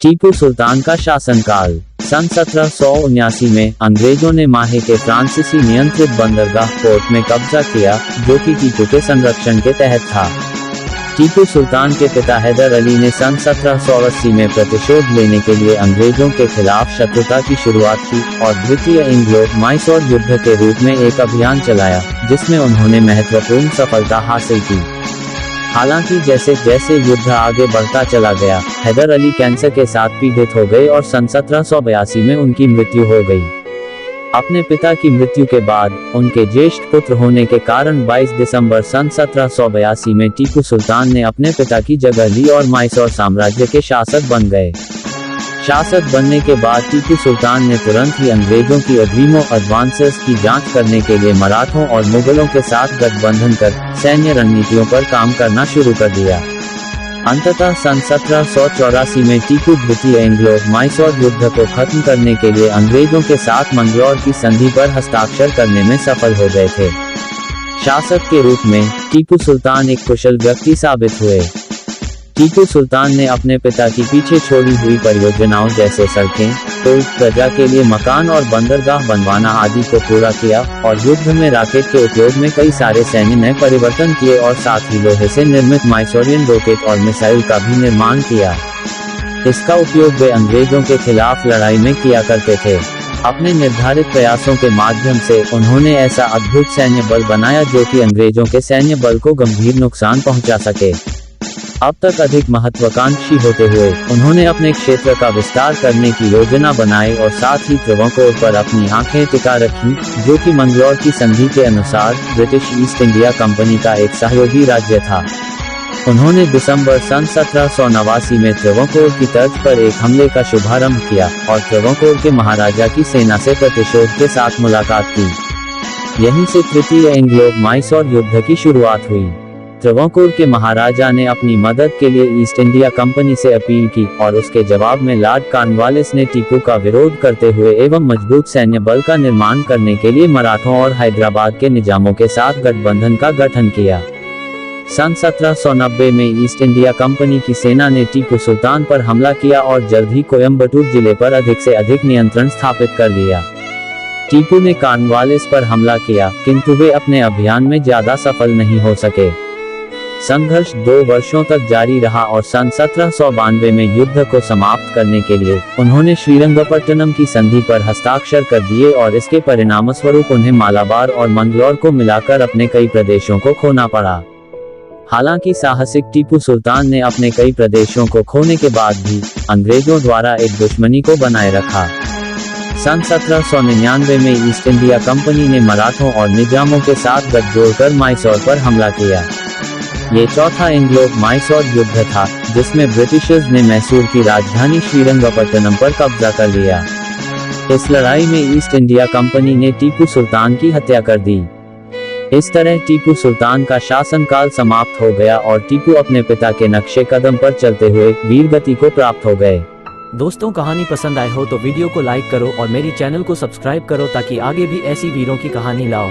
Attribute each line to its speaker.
Speaker 1: टीपू सुल्तान का शासनकाल। सन 1779 में अंग्रेजों ने माहे के फ्रांसीसी नियंत्रित बंदरगाह पोर्ट में कब्जा किया, जो कि टीपू के संरक्षण के तहत था। टीपू सुल्तान के पिता हैदर अली ने सन 1780 में प्रतिशोध लेने के लिए अंग्रेजों के खिलाफ शत्रुता की शुरुआत की और द्वितीय एंग्लो-मैसूर युद्ध के रूप में एक अभियान चलाया, जिसमें उन्होंने महत्वपूर्ण सफलता हासिल की। हालांकि जैसे जैसे युद्ध आगे बढ़ता चला गया, हैदर अली कैंसर के साथ पीड़ित हो गए और सन 1782 में उनकी मृत्यु हो गई। अपने पिता की मृत्यु के बाद उनके ज्येष्ठ पुत्र होने के कारण 22 दिसंबर सन 1782 में टीपू सुल्तान ने अपने पिता की जगह ली और मैसूर साम्राज्य के शासक बन गए। शासक बनने के बाद टीपू सुल्तान ने तुरंत ही अंग्रेजों की अग्रिमों एडवांसेस की जांच करने के लिए मराठों और मुगलों के साथ गठबंधन कर सैन्य रणनीतियों पर काम करना शुरू कर दिया। अंततः सन 1784 में टीपू द्वितीय एंग्लो-मैसूर युद्ध को खत्म करने के लिए अंग्रेजों के साथ मंगलौर की संधि पर हस्ताक्षर करने में सफल हो गए थे। शासक के रूप में टीपू सुल्तान एक कुशल व्यक्ति साबित हुए। टीपू सुल्तान ने अपने पिता की पीछे छोड़ी हुई परियोजनाओं जैसे सड़कें, पुल, प्रजा के लिए मकान और बंदरगाह बनवाना आदि को पूरा किया और युद्ध में रॉकेट के उपयोग में कई सारे सैन्य नए परिवर्तन किए और साथ ही लोहे से निर्मित मैसूरियन रॉकेट और मिसाइल का भी निर्माण किया। इसका उपयोग वे अंग्रेजों के खिलाफ लड़ाई में किया करते थे। अपने निर्धारित प्रयासों के माध्यम से उन्होंने ऐसा अद्भुत सैन्य बल बनाया जो कि अंग्रेजों के सैन्य बल को गंभीर नुकसान पहुंचा सके। अब तक अधिक महत्वाकांक्षी होते हुए उन्होंने अपने क्षेत्र का विस्तार करने की योजना बनाई और साथ ही त्रावणकोर पर अपनी आंखें टिका रखी, जो कि मंगलौर की संधि के अनुसार ब्रिटिश ईस्ट इंडिया कंपनी का एक सहयोगी राज्य था। उन्होंने दिसंबर सन 1789 में त्रावणकोर की तर्ज पर एक हमले का शुभारंभ किया और त्रावणकोर के महाराजा की सेना से प्रतिशोध के साथ मुलाकात की। यहीं से तृतीय एंग्लो-मैसूर युद्ध की शुरुआत हुई। त्रावणकोर के महाराजा ने अपनी मदद के लिए ईस्ट इंडिया कंपनी से अपील की और उसके जवाब में लॉर्ड कॉर्नवालिस ने टीपू का विरोध करते हुए एवं मजबूत सैन्य बल का निर्माण करने के लिए मराठों और हैदराबाद के निजामों के साथ गठबंधन का गठन किया। सन 1790 में ईस्ट इंडिया कंपनी की सेना ने टीपू सुल्तान पर हमला किया और जल्द ही कोयम्बटूर जिले पर अधिक से अधिक नियंत्रण स्थापित कर लिया। टीपू ने कॉर्नवालिस पर हमला किया, किंतु वे अपने अभियान में ज्यादा सफल नहीं हो सके। संघर्ष 2 वर्षों तक जारी रहा और सन 1792 में युद्ध को समाप्त करने के लिए उन्होंने श्रीरंगपट्टनम की संधि पर हस्ताक्षर कर दिए और इसके परिणामस्वरूप उन्हें मालाबार और मंगलौर को मिलाकर अपने कई प्रदेशों को खोना पड़ा। हालांकि साहसिक टीपू सुल्तान ने अपने कई प्रदेशों को खोने के बाद भी अंग्रेजों द्वारा एक दुश्मनी को बनाए रखा। सन 1799 में ईस्ट इंडिया कंपनी ने मराठों और निजामों के साथ गठजोड़ कर मैसूर पर हमला किया। ये चौथा एंग्लो-मैसूर युद्ध था, जिसमें ब्रिटिशर्स ने मैसूर की राजधानी श्रीरंगपट्टनम पर कब्जा कर लिया। इस लड़ाई में ईस्ट इंडिया कंपनी ने टीपू सुल्तान की हत्या कर दी। इस तरह टीपू सुल्तान का शासनकाल समाप्त हो गया और टीपू अपने पिता के नक्शे कदम पर चलते हुए वीरगति को प्राप्त हो गए।
Speaker 2: दोस्तों, कहानी पसंद आए हो तो वीडियो को लाइक करो और मेरी चैनल को सब्सक्राइब करो ताकि आगे भी ऐसी वीरों की कहानी लाओ।